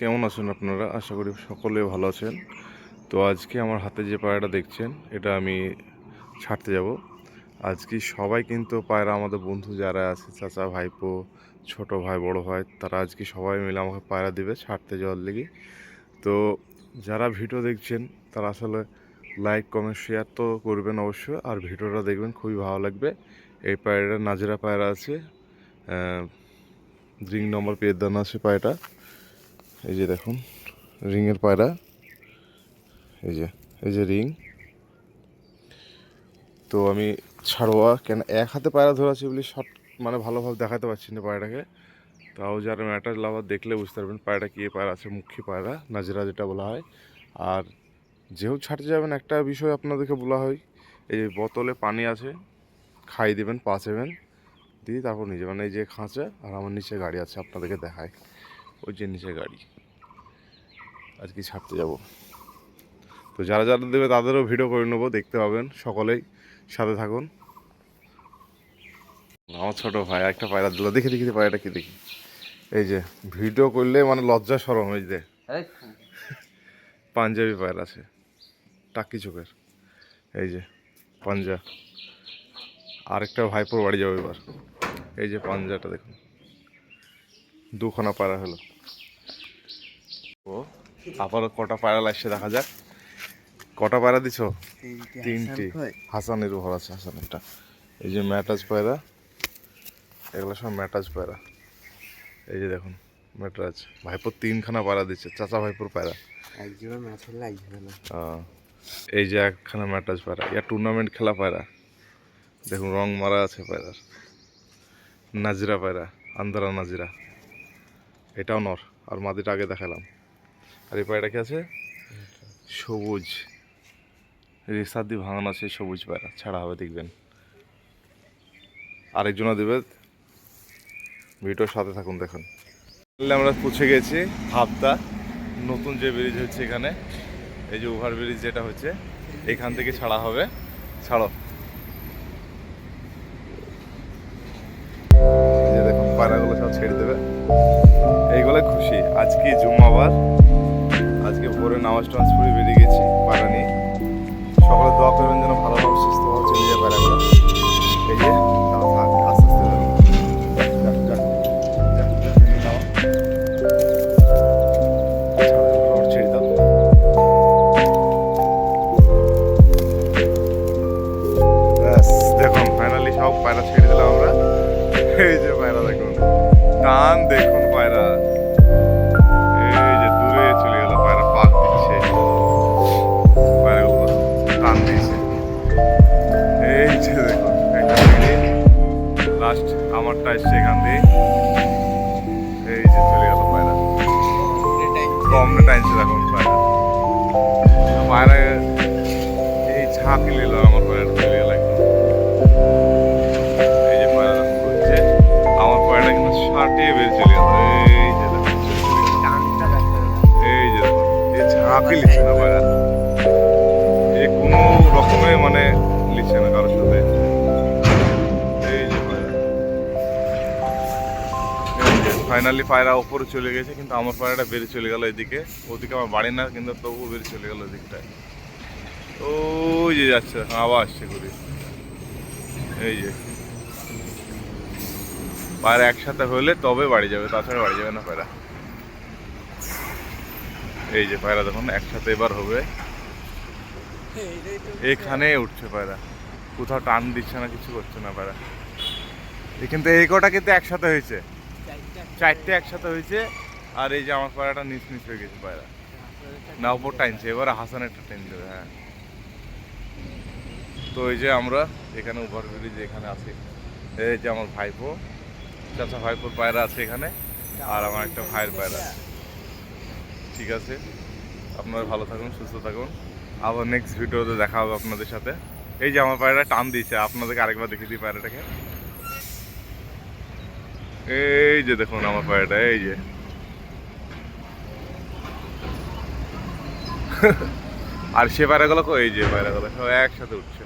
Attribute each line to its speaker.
Speaker 1: কেমন আছেন আপনারা? আশা করি সকলে ভালো আছেন। তো আজকে আমার হাতে যে পায়রাটা দেখছেন এটা আমি ছাড়তে যাব। আজকে সবাই কিন্তু পায়রা আমাদের বন্ধু যারা আছে চাচা, ভাইপো, ছোট ভাই, বড় ভাই, তারা আজকে সবাই মিলে আমাকে পায়রা দিবে ছাড়তে যাওয়ার লেগে। তো যারা ভিডিও দেখছেন তারা আসলে লাইক, কমেন্ট, শেয়ার তো করবেন অবশ্যই, আর ভিডিওটা দেখবেন, খুবই ভালো লাগবে। এই পায়রাটা নাজরা পায়রা আছে, রিং নম্বর পেয়ে দান আছে পায়রাটা। এই যে দেখুন রিংয়ের পায়রা, এই যে রিং। তো আমি ছাড়োয়া কেন এক হাতে পায়রা ধরেছি বলে শর্ট মানে ভালোভাবে দেখাতে পারছি না পায়রাটাকে। তাও যারা ম্যাটার লাভার দেখলে বুঝতে পারবেন পায়রাটা কী পায়রা আছে, মুখী পায়রা নাজরা যেটা বলা হয়। আর যেহেতু ছাড়তে যাবেন একটা বিষয় আপনাদেরকে বলা হয়, এই যে বোতলে পানি আছে, খাই দেবেন 5 ml দিয়ে তারপর নিয়ে যাবেন। এই যে খাঁচা আর আমার নিচে গাড়ি আছে, আপনাদেরকে দেখায় ওই যে নিচে গাড়ি। আজকে ছাড়তে যাব, তো যারা যারা দেবে তাদেরও ভিডিও করে নেবো, দেখতে পাবেন, সকলেই সাথে থাকুন। আমার ছোট ভাই একটা পায়রা দিল, দেখি দেখি পায়রাটা কি দেখি। এই যে ভিডিও করলে মানে লজ্জা সরম, এই যে পাঞ্জাবি পায়রা আছে টাকি চোখের, এই যে পাঞ্জা। আরেকটা ভাইপোর বাড়ি যাবে এবার। এই যে পাঞ্জাটা দেখুন, দুখানা পায়রা হলো। ও আবার কটা পায়রা লাগছে দেখা যাক। কটা পায়রা দিছ? 3টি। হাসানের ঘর আছে, হাসানেরটা। এই যে ম্যাটাজ পায়রা, এগুলো সব ম্যাটাজ পায়রা। এই যে দেখুন ম্যাটাজ। ভাইপোর 3খানা পায়রা দিচ্ছে, চাচা ভাইপোর পায়রা। এই যে একখানা ম্যাটাজ পায়রা, ইয়া টুর্নামেন্ট খেলা পায়রা। দেখুন রং মারা আছে পায়রার। নাজিরা পায়রা, আন্দারা নাজিরা, এটাও নর। আর মাদিটা আগে দেখালাম। আর এই পায়রাটা কি আছে? সবুজ রেসার দিয়ে ভাঙানো আছে, সবুজ পায়রা ছাড়া হবে দেখবেন। আরেকজনও দেবে, ভিডিওর সাথে থাকুন দেখুন। আমরা পৌঁছে গেছি হাবদা, নতুন যে ব্রিজ হচ্ছে এখানে, এই যে ওভার ব্রিজ যেটা হচ্ছে এখান থেকে ছাড়া হবে। ছাড়ো, এই যে দেখুন পায়রাগুলো সব ছেড়ে দেবে। এইগুলো খুশি, আজকে জুম্মাবার, আজকে ভোরে নামাজ টামাজ পড়ে বেরিয়ে গেছি পায়রা নিয়ে। সকলে দোয়া করবেন যেন ভালোভাবে সুস্থভাবে চলে যায় পায়রাগুলো। এই যে আস্তে আস্তে ছেড়ে দাও। ব্যাস দেখুন ফাইনালি সব পায়রা ছেড়ে দিলাম আমরা। এই যে পায়রা দেখুন, টান দেখুন পায়রা, এই যে দূরে চলে গেল পায়রা, পাক দিচ্ছে পায়রাগুলো, টান দিয়েছে। এই যে দেখুন একটা লাস্ট আমারটা এসছে এখান দিয়ে, এই যে চলে গেল পায়রা, কম টাইমছে দেখুন পায়রা। পায়রা এই ঝাঁকি নিল আমার পায়রা চলে গেল একদম। এই যে পায়রা হচ্ছে আমার পায়রা কিন্তু ষাটে বের চলে গেল। এই যে দেখুন এই যে দেখুন এই ঝাঁকি লিখছে না পায়রা, এ কোনো রকমে মানে লিখছে না কারোর সাথে। এই যে পায়রা ফাইনালি পায়রা ওপরে চলে গেছে, কিন্তু আমার পায়রাটা বেরিয়ে চলে গেল এদিকে। ওদিকে আমার বাড়ি না, কিন্তু তবুও বেরিয়ে চলে গেল ওদিকটায়। ওই যে যাচ্ছে আবার আসছে ঘুরে। এই যে পায়রা একসাথে হলে তবে বাড়ি যাবে, তাছাড়া বাড়ি যাবে না পায়রা। এই যে পায়রা দেখুন একসাথে এবার হবে, এখানে উঠছে পায়রা, কোথাও টান দিচ্ছে না, কিছু করছে না পায়রা। কিন্তু এই কটা কিন্তু একসাথে হয়েছে, 4টে একসাথে হয়েছে। আর এই যে আমার পায়রাটা নিচ নিচ হয়ে গেছে পায়রা, না উপর টাইনছে, এবার হাসানেরটা টাইন দেবে। হ্যাঁ, তো এই যে আমরা এখানে ওভার ব্রিজ এখানে আছি। এই যে আমার ভাইপো, চাচা ভাইপোর পায়রা আছে এখানে, আর আমার একটা ভাইয়ের পায়রা আছে। ঠিক আছে, আপনারা ভালো থাকুন, সুস্থ থাকুন, আবার নেক্সট ভিডিওতে দেখা হবে আপনাদের সাথে। এই যে আমার পায়রাটা টান দিয়েছে, আপনাদেরকে আরেকবার দেখিয়ে দিই পায়রাটাকে। এই যে দেখুন আমার পায়রাটা, এই যে আর সে পায়রাগুলো, এই যে পায়রাগুলো সব একসাথে উঠছে।